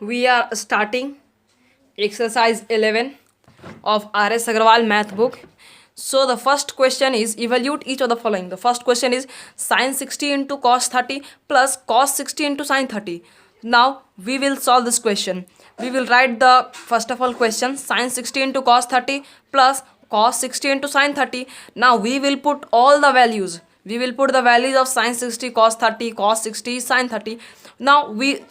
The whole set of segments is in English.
We are starting exercise 11 of R.S. Agarwal math book. So the first question is evaluate each of the following. The first question is sin 60 into cos 30 plus cos 60 into sin 30. Now we will solve this question. We will write the first of all question sin 60 into cos 30 plus cos 60 into sin 30. Now we will put all the values. We will put the values of sin 60, cos 30, cos 60, sin 30. Now we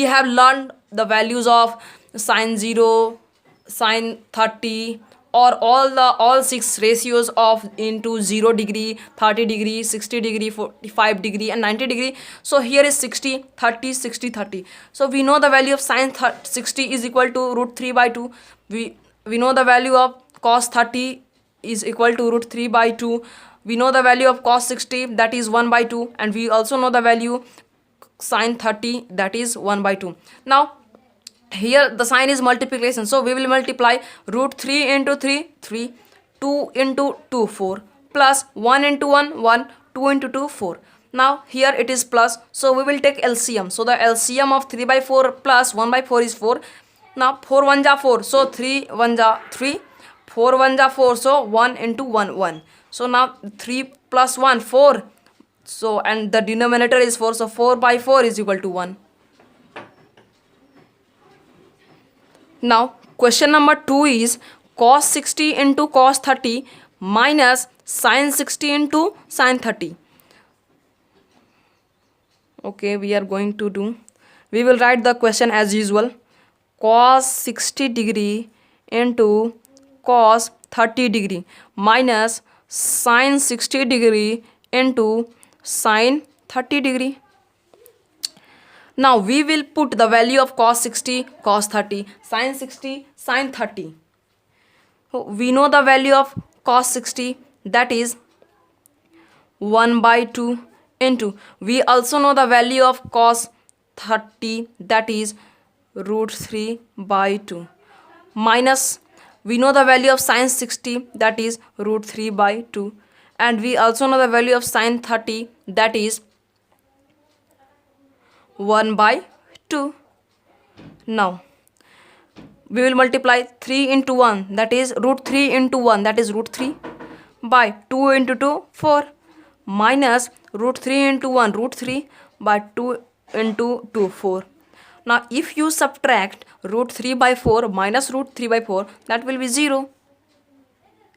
have learned the values of sin 0, sin 30, or all six ratios of into 0 degree, 30 degree, 60 degree, 45 degree and 90 degree. So here is 60, 30, 60, 30. So we know the value of sin 60 is equal to root 3 by 2. We know the value of cos 30 is equal to root 3 by 2. We know the value of cos 60, that is 1 by 2, and we also know the value sin 30, that is 1 by 2. Now here the sign is multiplication, so we will multiply root 3 into 3, 3, 2 into 2, 4, plus 1 into 1, 1, 2 into 2, 4. Now here it is plus, so we will take LCM. So the LCM of 3 by 4 plus 1 by 4 is 4. Now 4 1 ja 4, so 3 1 ja 3, 4 1 ja 4, so 1 into 1, 1. So now 3 plus 1, 4. So and the denominator is 4, so 4 by 4 is equal to 1. Now question number 2 is cos 60 into cos 30 minus sin 60 into sin 30. Okay, we are going to do, we will write the question as usual. Cos 60 degree into cos 30 degree minus sin 60 degree into sin 30 degree. Now we will put the value of cos 60, cos 30, sin 60, sin 30. So we know the value of cos 60, that is 1 by 2 into, we also know the value of cos 30, that is root 3 by 2, minus we know the value of sin 60, that is root 3 by 2, and we also know the value of sin 30, that is 1 by 2. Now we will multiply 3 into 1, that is root 3 into 1, that is root 3, by 2 into 2, 4, minus root 3 into 1, root 3, by 2 into 2, 4. Now if you subtract root 3 by 4 minus root 3 by 4, that will be 0.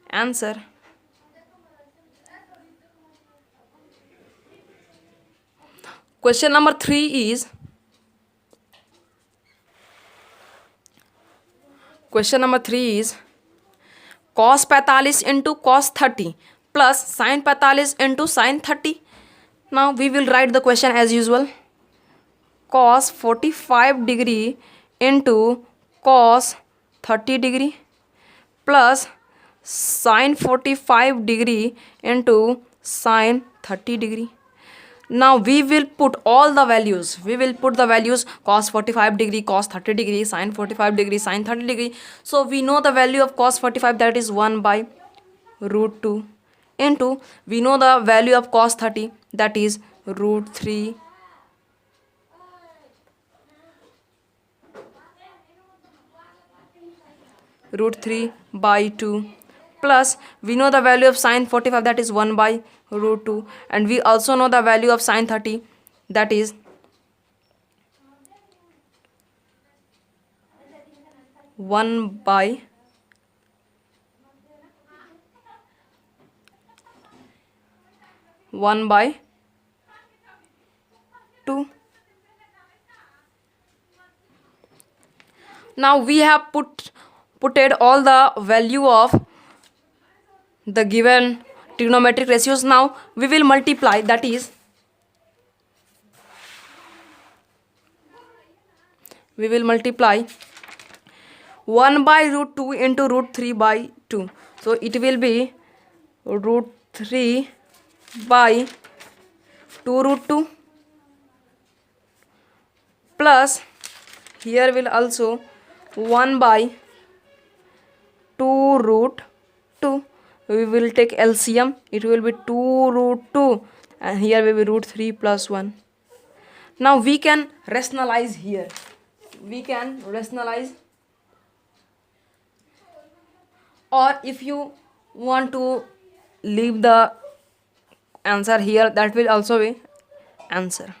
Answer. Question number 3 is cos 45 into cos 30 plus sin 45 into sin 30. Now we will write the question as usual. Cos 45 degree into cos 30 degree plus sin 45 degree into sin 30 degree. Now we will put all the values. We will put the values cos 45 degree, cos 30 degree, sin 45 degree, sin 30 degree. So we know the value of cos 45, that is 1 by root 2, into we know the value of cos 30, that is root 3 by 2, plus we know the value of sin 45, that is 1 by root 2, and we also know the value of sin 30, that is 1 by 2. Now we have putted all the value of the given trigonometric ratios. Now we will multiply, that is we will multiply 1 by root 2 into root 3 by 2. So it will be root 3 by 2 root 2 plus here will also 1 by 2 root 2. We will take LCM, it will be 2 root 2 and here will be root 3 plus 1. Now we can rationalize here. we can rationalize, or if you want to leave the answer here, that will also be answer.